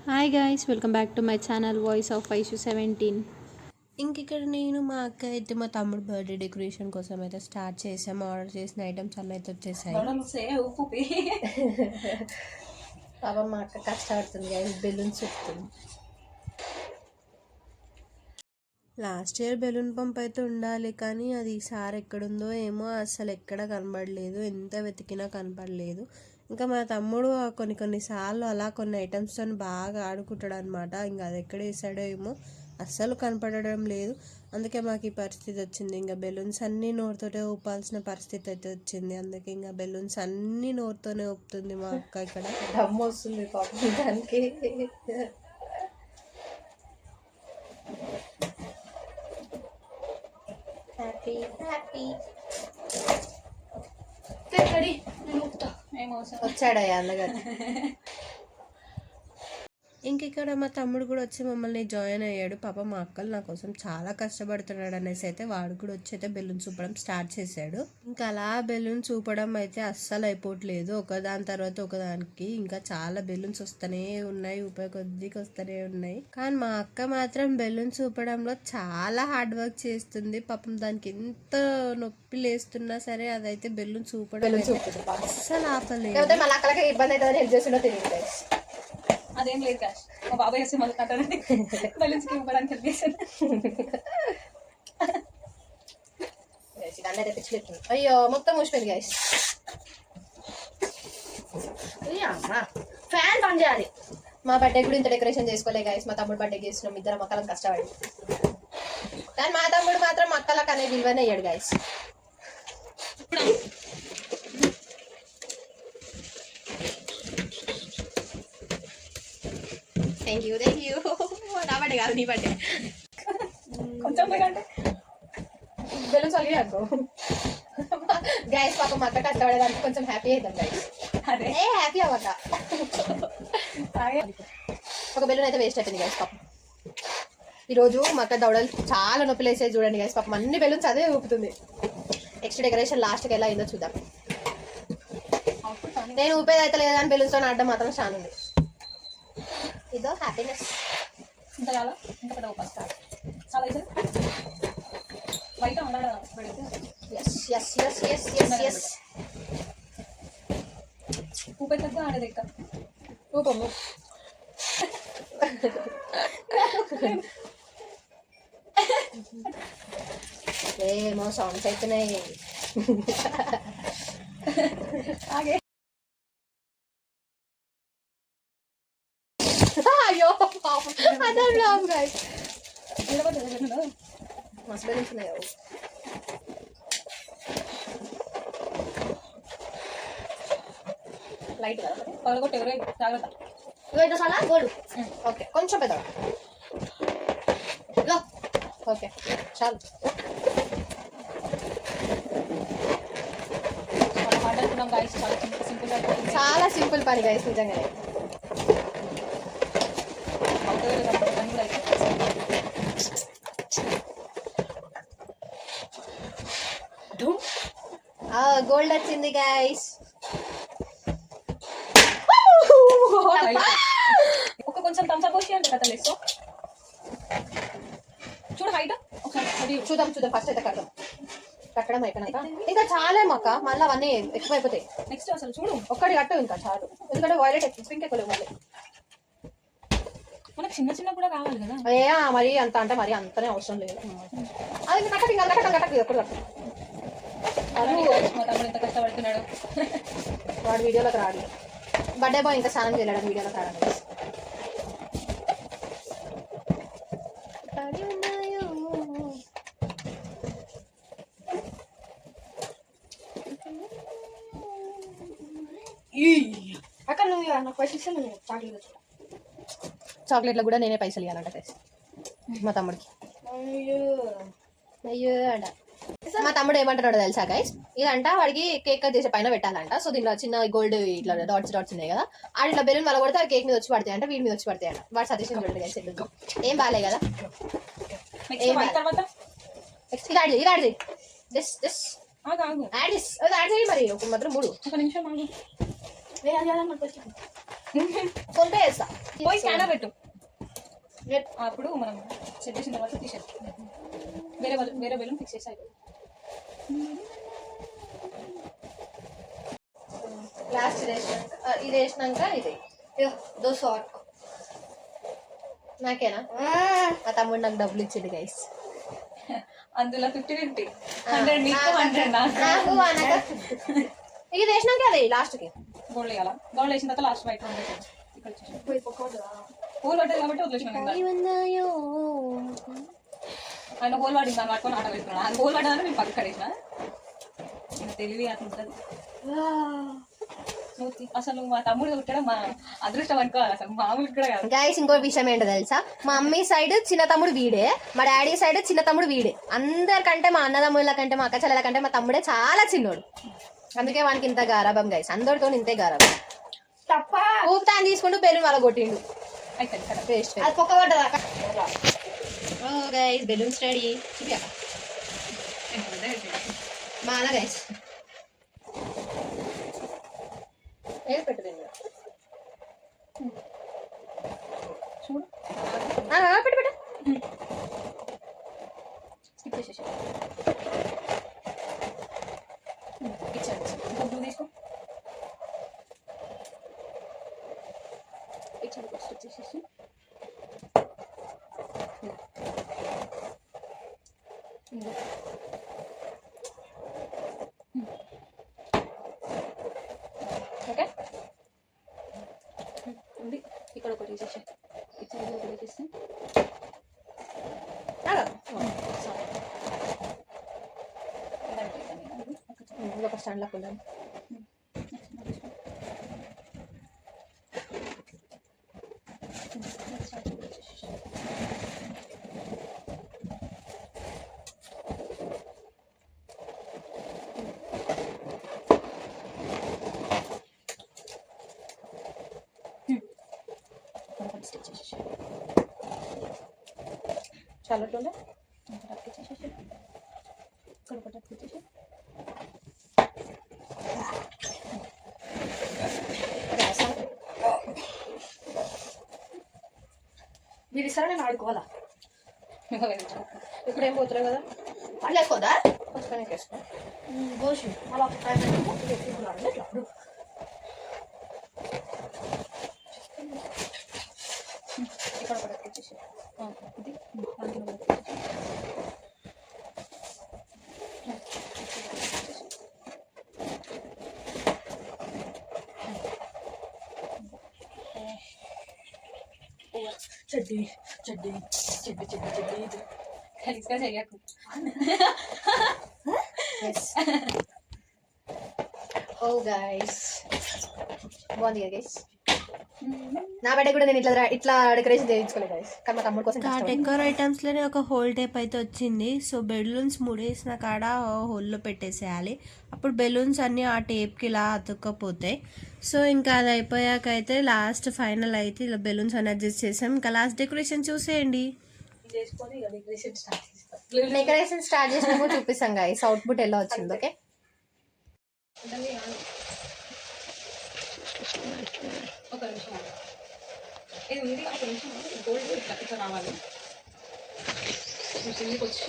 Hi guys, welcome back to my channel voice of Aishu 17. ఇంక ఇక్కడ నేను మా అక్క అయితే మా తమ్ముడు బర్త్డే డెకరేషన్ కోసం అయితే స్టార్ట్ చేసాము. ఆర్డర్ చేసిన ఐటమ్స్ అన్నీ అయితే వచ్చేసాయి. పాపం మా అక్క కష్టపడుతుంది గైస్, బెలూన్స్ చెప్తుంది. లాస్ట్ ఇయర్ బెలూన్ పంప్ అయితే ఉండాలి, కానీ అది ఈసారి ఎక్కడుందో ఏమో, అసలు ఎక్కడ కనబడలేదు, ఎంత వెతికినా కనపడలేదు. ఇంకా మా తమ్ముడు కొన్నిసార్లు అలా కొన్ని ఐటమ్స్తో బాగా ఆడుకుంటాడు అనమాట. ఇంకా అది ఎక్కడ వేసాడో ఏమో అస్సలు కనపడడం లేదు. అందుకే మాకు ఈ పరిస్థితి వచ్చింది. ఇంకా బెలూన్స్ అన్నీ నోరుతోనే ఊపాల్సిన పరిస్థితి అయితే వచ్చింది. అందుకే ఇంకా బెలూన్స్ అన్నీ నోరుతోనే ఊపుతుంది మా అక్క. ఇక్కడ దమ్ము వస్తుంది పాపం దానికి. హ్యాపీ హ్యాపీ వచ్చాడయ్యా అన్నగారు. ఇంక ఇక్కడ మా తమ్ముడు కూడా వచ్చి మమ్మల్ని జాయిన్ అయ్యాడు. పాప మా అక్కలు నా కోసం చాలా కష్టపడుతున్నాడు అనేసి అయితే వాడు కూడా వచ్చి అయితే బెలూన్స్ చూపడం స్టార్ట్ చేశాడు. ఇంకా అలా బెలూన్స్ చూపడం అయితే అస్సలు అయిపోవట్లేదు, ఒకదాని తర్వాత ఒకదానికి ఇంకా చాలా బెలూన్స్ వస్తూనే ఉన్నాయి, కొద్దిగా వస్తూనే ఉన్నాయి. కానీ మా అక్క మాత్రం బెలూన్స్ చూపడంలో చాలా హార్డ్ వర్క్ చేస్తుంది. పాపం దానికి ఎంత నొప్పి లేస్తున్నా సరే అదైతే బెలూన్స్ చూపడం అస్సలు ఆపలేదు. అదేం లేదు కాష్, మా బాబాయ్ వస్తే మళ్ళీ కట్టాలని బెలూన్స్కి ఇవ్వడానికి వెళ్ళేసాను. అయ్యో మొత్తం మూసిపోయింది గైస్. ఫ్యాన్ బంద్ చేయాలి. మా బర్త్డే కూడా ఇంత డెకరేషన్ చేసుకోలే గైస్. మా తమ్ముడు బర్త్డే చేసినాం, ఇద్దరం మక్కలకు కష్టపడి. కానీ మా తమ్ముడు మాత్రం మక్కలకు అనే విలువనే అయ్యాడు గైస్. థ్యాంక్ యూ నా బర్త్డే కాదు, నీ బర్త్డే. కొంచెం అంటే బెలూన్స్ అలిగి అనుకో గైస్. పాపం మా అక్క కష్టపడేదానికి కొంచెం హ్యాపీ అవుతాం గైస్. అదే హ్యాపీ అవ్వక ఒక బెలూన్ అయితే వేస్ట్ అయిపోయింది గైస్. పాపం ఈరోజు మా అక్క దవడలు చాలా నొప్పి లేసేది చూడండి గైస్. పాపం అన్ని బెలూన్స్ అదే ఊపుతుంది. నెక్స్ట్ డెకరేషన్ లాస్ట్కి ఎలా అయిందో చూద్దాం. నేను ఊపేది అయితే లేదా అని బెలూన్స్తో ఆడడం మాత్రం చాలా ఉంది. ఇదో హ్యాపీనెస్. ఇంత కాదా, ఇంకా పెద్ద ఫస్ట్ చాలా అయితే బయట ఉండాలి. ఊపే తగ్గ ఆడేది ఎక్క ఊపము. ఏమో సౌండ్స్ అవుతున్నాయి. ఆగే అయ్యో అదే గైస్, మస్తు బెలూన్స్ లైట్ కదా పగలగొట్టి ఎవరై జాగ్రత్త. ఇవైతే చాలా గోల్డ్. ఓకే కొంచెం పెద్ద. ఓకే చాలు. చాలా హార్డ్ అనుకున్నాం గైస్, చాలా సింపుల్ చాలా సింపుల్ పని గైస్ నిజంగానే. గోల్డ్ వచ్చింది గైస్. ఒక కొంచెం థమ్స్ అప్ వచ్చి అంటే కథ లేదు. చూడు హైట్ ఒకసారి చూద్దాం ఫస్ట్ అయితే కట్టడం అయిపోయినాక ఇంకా చాలా మొక్క మళ్ళీ అవన్నీ ఎక్కువ అయిపోతాయి. నెక్స్ట్ అసలు చూడు ఒక్కటి కట్టు ఇంకా చాలు, ఎందుకంటే వైలెట్ పింక్ ఎక్కువ మళ్ళీ మనకు చిన్న కూడా కావాలి కదా. మరి అంత అంటే మరి అంతనే అవసరం లేదు. అది కట్టకు ఎప్పుడు కట్టు. మా తమ్ముడు ఎంత కష్టపడుతున్నాడు. వాడు వీడియోలోకి రాడు. బర్త్డే బాయ్ ఇంకా స్నానం చేయలేడు, వీడియోలోకి రాడు. అక్కడ నువ్వు నాకు పైసలు ఇస్తే నేను చాక్లెట్లో కూడా నేనే పైసలు ఇవ్వాలంట మా తమ్ముడికి. అయ్యో అడ మా తమ్ముడు ఏమంటున్నాడు తెలుసా గైస్, ఇదంట వాడికి కేక్ కట్ చేసే పైన పెట్టాలంట. సో దీనిలో చిన్న గోల్డ్ ఇట్లా డాట్స్ ఉన్నాయి కదా, ఆడ ఇట్లా బెలూన్ వల్ల కొడితే కేక్ మీద వచ్చి పడతాయి అంట, వీడి మీద వచ్చి పడతాయి అంట. వాడు సజెషన్ చూడండి గైస్. ఏం బాగాలే కదా. మరి ఒక మాత్రం 3 ఒక నిమిషం ఫోన్పే చేస్తా. పోయి స్కానర్ పెట్టు, అప్పుడు మనం సెట్ చేసిన తర్వాత తీసేది. వేరే బెలూన్ ఫిక్స్ చేసి అయిపోయింది. లాస్ట్ ఇది వేసినాక ఇది దోశ నాకేనా? మా తమ్ముడు నాకు డబ్బులు ఇచ్చింది గైస్. అందులో 50-50, 100 నీకు 100 నాకు. ఇది వేసినాక అదే లాస్ట్కి గోల్డ్ వేయాలా? గోల్డ్ వేసిన తర్వాత లాస్ట్ వైట్ ఇక్కడ హోల్ పట్టేది కాబట్టి వదిలేసిన ఆయన హోల్ పడింది దాన్ని పట్టుకొని ఆట వేస్తున్నాడు. ఆయన హోల్ పడ్డాలని నేను పక్కన వేసిన. తెలివి అట్లా ఉంటుంది. అసలు మా తమ్ముడు పుట్టడం మా అదృష్టం అనుకోవాలి, అసలు మామూలు కూడా కాదు. గైస్ ఇంకో విషయం ఏంటో తెలుసా? మా మమ్మీ సైడ్ చిన్న తమ్ముడు వీడే, మా డాడీ సైడ్ చిన్న తమ్ముడు వీడే. అందరికంటే మా అన్నదమ్ముల కంటే మా అక్క చెల్లెల కంటే మా తమ్ముడే చాలా చిన్నోడు. అందుకే వానికి ఇంత గారాబం గైస్, అందరితో ఇంతే గారాబం. ఊపుతాను తీసుకుంటూ బెలూన్ వాళ్ళ కొట్టిండు. Guys balloons ready. మాల గైస్ పెట్టు చూడు పెట్టు పెట్టు స్కిప్ చేసేసి ఇచ్చాడు. ఇంకా బ్లూ తీసుకో. ఇచ్చాడు స్టిక్ చేసేసి ఓకే ఉంది. ఇక్కడ ఒకటి తీసేసి ఇచ్చాడు ఒకటి తీసేసి ఒక స్టాండ్ లాగా ఉండాలి. చాలా ఉండే అతికిచ్చేసేసి ఇక్కడ ఒకటి అతికిచ్చేసి మీరు ఇస్తారా నేను ఆడుకోవాలా? ఇప్పుడు ఏం పోతున్నావు కదా అట్లా వేసుకోదా ఫస్ట్ వేసుకో గోషు అలా ఇక్కడ ఒకటి అతికిచ్చేసి ఇది చెడ్డి చెడ్డి చెడ్డి చెడ్డి చెడ్డి కలిసిగా చెయ్యకు. ఓ గైస్ బాగుంది కదా గైస్. నా బర్త్డే కూడా నేను ఇట్లా డెకరేషన్ చేయించుకోలేదు గైస్, కానీ మా తమ్ముడు కోసం డెకోర్ ఐటమ్స్ లోనే ఒక హోల్ టైప్ అయితే వచ్చింది. సో బెలూన్స్ ముడేసిన కాడ హోల్లో పెట్టేసేయాలి, అప్పుడు బెలూన్స్ అన్నీ ఆ టేప్కి ఇలా అతుక్కపోతాయి. సో ఇంకా అది అయిపోయాక అయితే లాస్ట్ ఫైనల్ అయితే ఇలా బెలూన్స్ అని అడ్జస్ట్ చేసాం. ఇంకా లాస్ట్ డెకరేషన్ చూసేయండి. డెకరేషన్ స్టార్ట్ చేసినాక చూపిస్తాం గైస్ అవుట్పుట్ ఎలా వచ్చింది. ఓకే ఒక నిమిషం ఇది ఉంది. ఒక నిమిషం గోల్డ్ ఇట్లా రావాలి. కిందికి వచ్చి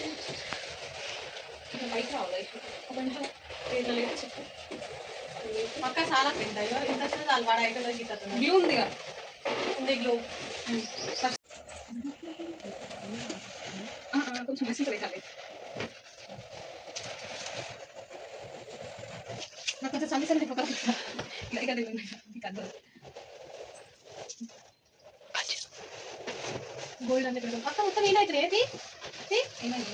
ఇట్లా బయట రావాలి. ఒక నిమిషం ఇట్లా లేదు చెప్పు పక్క చాలా పెద్ద ఇంత వచ్చింది చాలా వాడ అయితే గ్లూ ఉంది ఉంది గ్లూ కొంచెం మెసేజ్ పెట్టాలి. నాకు కొంచెం సందేశం గోల్డ్ అంటే పక్క మొత్తం ఏమైతుంది ఏంటి ఏమైంది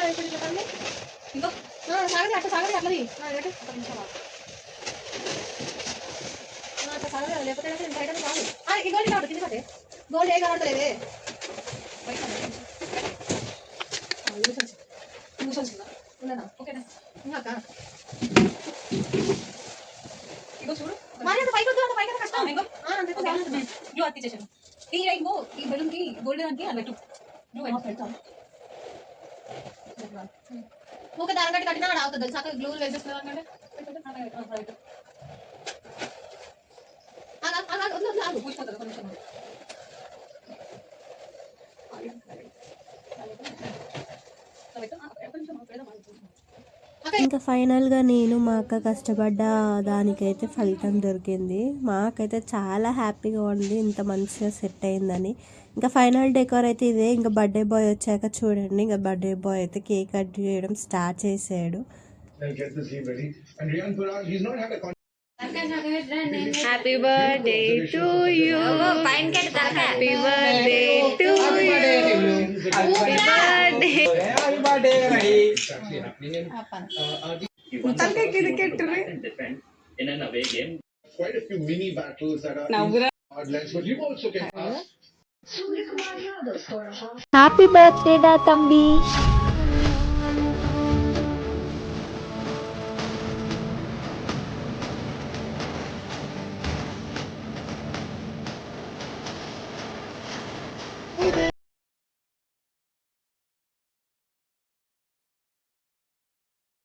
ఇప్పుడు ఇట్లా పని ఇంకో సాగది అట్లా సాగది అట్లది ఒక నిమిషం అట్లా సాగదు లేకపోతే బయట కాదు. ఈ గోల్డ్ కాదు కింద పడే గోల్డ్ ఏ కనబడతలేదే ఉన్నదా ఓకేనా ఇంకా ఇగో చూడు మరి అంత పైకి వద్దు పైకి కష్టం ఇంకో గ్లూ అతికేసాను. ఇంకో ఈ బెలూన్ కి గోల్డ్ దానికి అది పెట్టు గ్లూ పెడతాను. ఒక దాని కట్టినా కూడా అవుతుంది చక్కగా గ్లూ వేసేస్తున్నాను అంటే కూర్చోదు కొంచెం ఇంకా ఫైనల్గా నేను మా అక్క కష్టపడ్డ దానికైతే ఫలితం దొరికింది. మా అక్కయితే చాలా హ్యాపీగా ఉంది ఇంత మంచిగా సెట్ అయిందని. ఇంకా ఫైనల్ డెకోర్ అయితే ఇదే. ఇంకా బర్త్డే బాయ్ వచ్చాక చూడండి, ఇంకా బర్త్డే బాయ్ అయితే కేక్ కట్ చేయడం స్టార్ట్ చేసాడు. Happy birthday to you, happy birthday to you, happy birthday. Quite a few mini battles that are hard lens, but you've also can. Happy birthday డా తంబి.